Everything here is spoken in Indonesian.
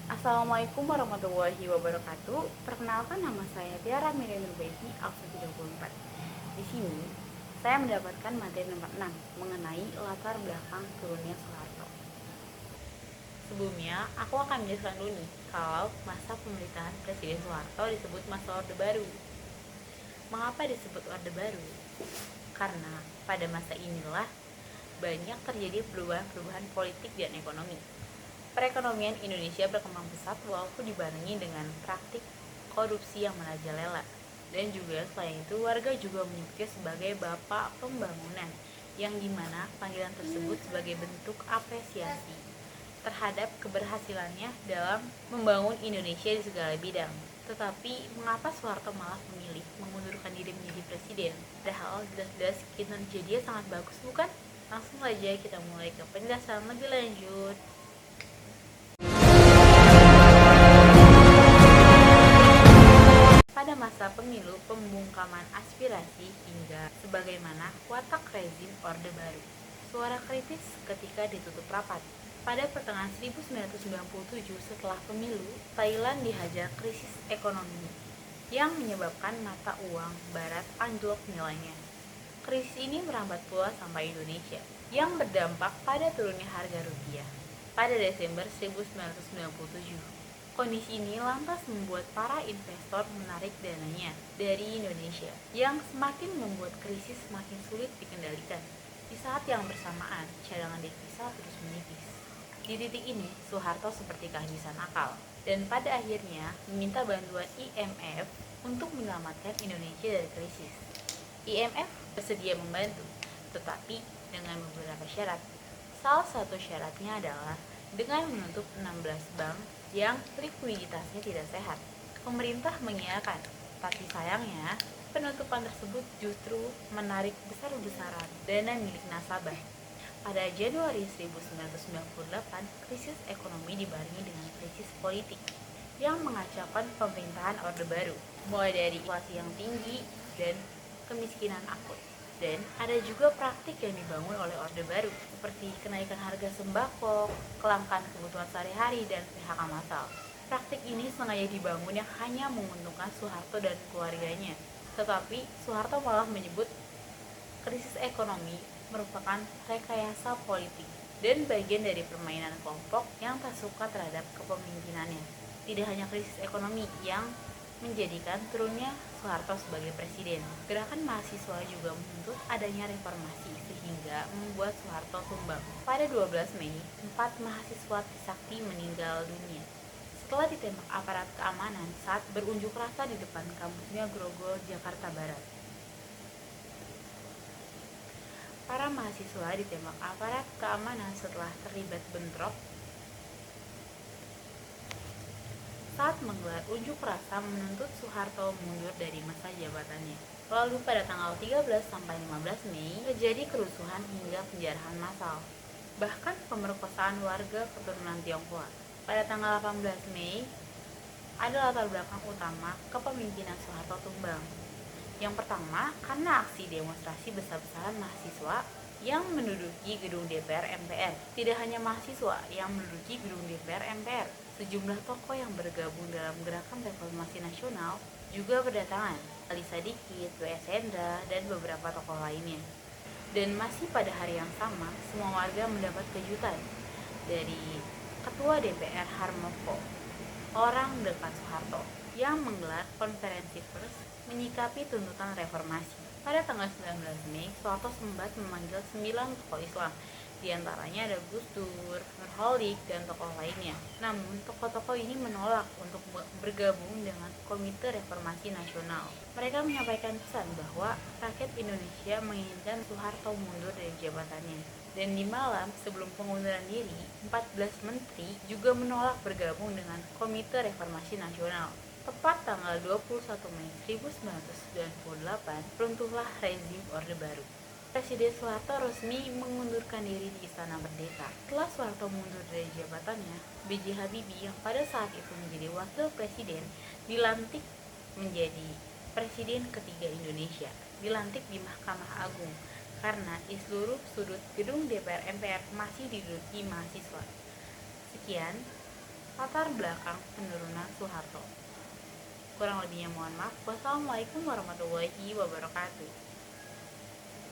Assalamualaikum warahmatullahi wabarakatuh. Perkenalkan, nama saya Tiara Miriam Nurbaiti, absen 34. Di sini saya mendapatkan materi nomor 6 mengenai latar belakang turunnya Soeharto. Sebelumnya, aku akan menjelaskan dulu nih kalau masa pemerintahan Presiden Soeharto disebut masa Orde Baru. Mengapa disebut Orde Baru? Karena pada masa inilah banyak terjadi perubahan-perubahan politik dan ekonomi. Perekonomian Indonesia berkembang pesat walaupun dibarengi dengan praktik korupsi yang merajalela. Dan juga selain itu, warga juga menyebutnya sebagai Bapak Pembangunan, yang dimana panggilan tersebut sebagai bentuk apresiasi terhadap keberhasilannya dalam membangun Indonesia di segala bidang. Tetapi, mengapa Soeharto malah memilih mengundurkan diri menjadi presiden? Padahal jelas-jelas kinerjanya sangat bagus, bukan? Langsung saja kita mulai ke penjelasan lebih lanjut. Pada masa pemilu, pembungkaman aspirasi hingga sebagaimana watak rezim Orde Baru. Suara kritis ketika ditutup rapat. Pada pertengahan 1997 setelah pemilu, Thailand dihajar krisis ekonomi yang menyebabkan mata uang barat anjlok nilainya. Krisis ini merambat pula sampai Indonesia, yang berdampak pada turunnya harga rupiah. Pada Desember 1997, kondisi ini lantas membuat para investor menarik dananya dari Indonesia, yang semakin membuat krisis semakin sulit dikendalikan. Di saat yang bersamaan, cadangan devisa terus menipis. Di titik ini, Soeharto seperti kehabisan akal, dan pada akhirnya meminta bantuan IMF untuk menyelamatkan Indonesia dari krisis. IMF bersedia membantu, tetapi dengan beberapa syarat. Salah satu syaratnya adalah dengan menutup 16 bank yang likuiditasnya tidak sehat. Pemerintah mengiyakan, tapi sayangnya penutupan tersebut justru menarik besar-besaran dana milik nasabah. Pada Januari 1998, krisis ekonomi dibarengi dengan krisis politik yang mengacaukan pemerintahan Orde Baru, mulai dari inflasi yang tinggi dan kemiskinan akut. Dan ada juga praktik yang dibangun oleh Orde Baru, seperti kenaikan harga sembako, kelangkaan kebutuhan sehari-hari, dan PHK massal. Praktik ini sengaja dibangun yang hanya menguntungkan Soeharto dan keluarganya. Tetapi Soeharto malah menyebut krisis ekonomi merupakan rekayasa politik dan bagian dari permainan kelompok yang tak suka terhadap kepemimpinannya. Tidak hanya krisis ekonomi yang menjadikan turunnya Soeharto sebagai presiden, gerakan mahasiswa juga menuntut adanya reformasi sehingga membuat Soeharto tumbang. Pada 12 Mei, 4 mahasiswa Trisakti meninggal dunia setelah ditembak aparat keamanan saat berunjuk rasa di depan kampusnya Grogol, Jakarta Barat. Para mahasiswa ditembak aparat keamanan setelah terlibat bentrok saat menggelar unjuk rasa menuntut Soeharto mundur dari masa jabatannya. Lalu pada tanggal 13 sampai 15 Mei terjadi kerusuhan hingga penjarahan massal, bahkan pemerkosaan warga keturunan Tionghoa. Pada tanggal 18 Mei ada latar belakang utama kepemimpinan Soeharto tumbang. Yang pertama, karena aksi demonstrasi besar-besaran mahasiswa yang menduduki gedung DPR MPR. Tidak hanya mahasiswa yang menduduki gedung DPR MPR, sejumlah tokoh yang bergabung dalam gerakan reformasi nasional juga berdatangan. Ali Sadikin, W.S. Hendra, dan beberapa tokoh lainnya. Dan masih pada hari yang sama, semua warga mendapat kejutan dari Ketua DPR Harmoko, orang dekat Soeharto, yang menggelar konferensi pers menyikapi tuntutan reformasi. Pada tanggal 19 Mei, Soeharto sempat memanggil 9 tokoh Islam, di antaranya ada Gus Dur, Nurholik, dan tokoh lainnya. Namun, tokoh-tokoh ini menolak untuk bergabung dengan Komite Reformasi Nasional. Mereka menyampaikan pesan bahwa rakyat Indonesia menginginkan Soeharto mundur dari jabatannya. Dan di malam sebelum pengunduran diri, 14 menteri juga menolak bergabung dengan Komite Reformasi Nasional. Tepat tanggal 21 Mei 1998, runtuhlah rezim Orde Baru. Presiden Soeharto resmi mengundurkan diri di Istana Merdeka. Setelah Soeharto mundur dari jabatannya, B.J. Habibie yang pada saat itu menjadi wakil presiden dilantik menjadi presiden ketiga Indonesia. Dilantik di Mahkamah Agung karena di seluruh sudut gedung DPR MPR masih diduduki mahasiswa. Sekian latar belakang penurunan Soeharto. Kurang lebihnya mohon maaf. Wassalamualaikum warahmatullahi wabarakatuh.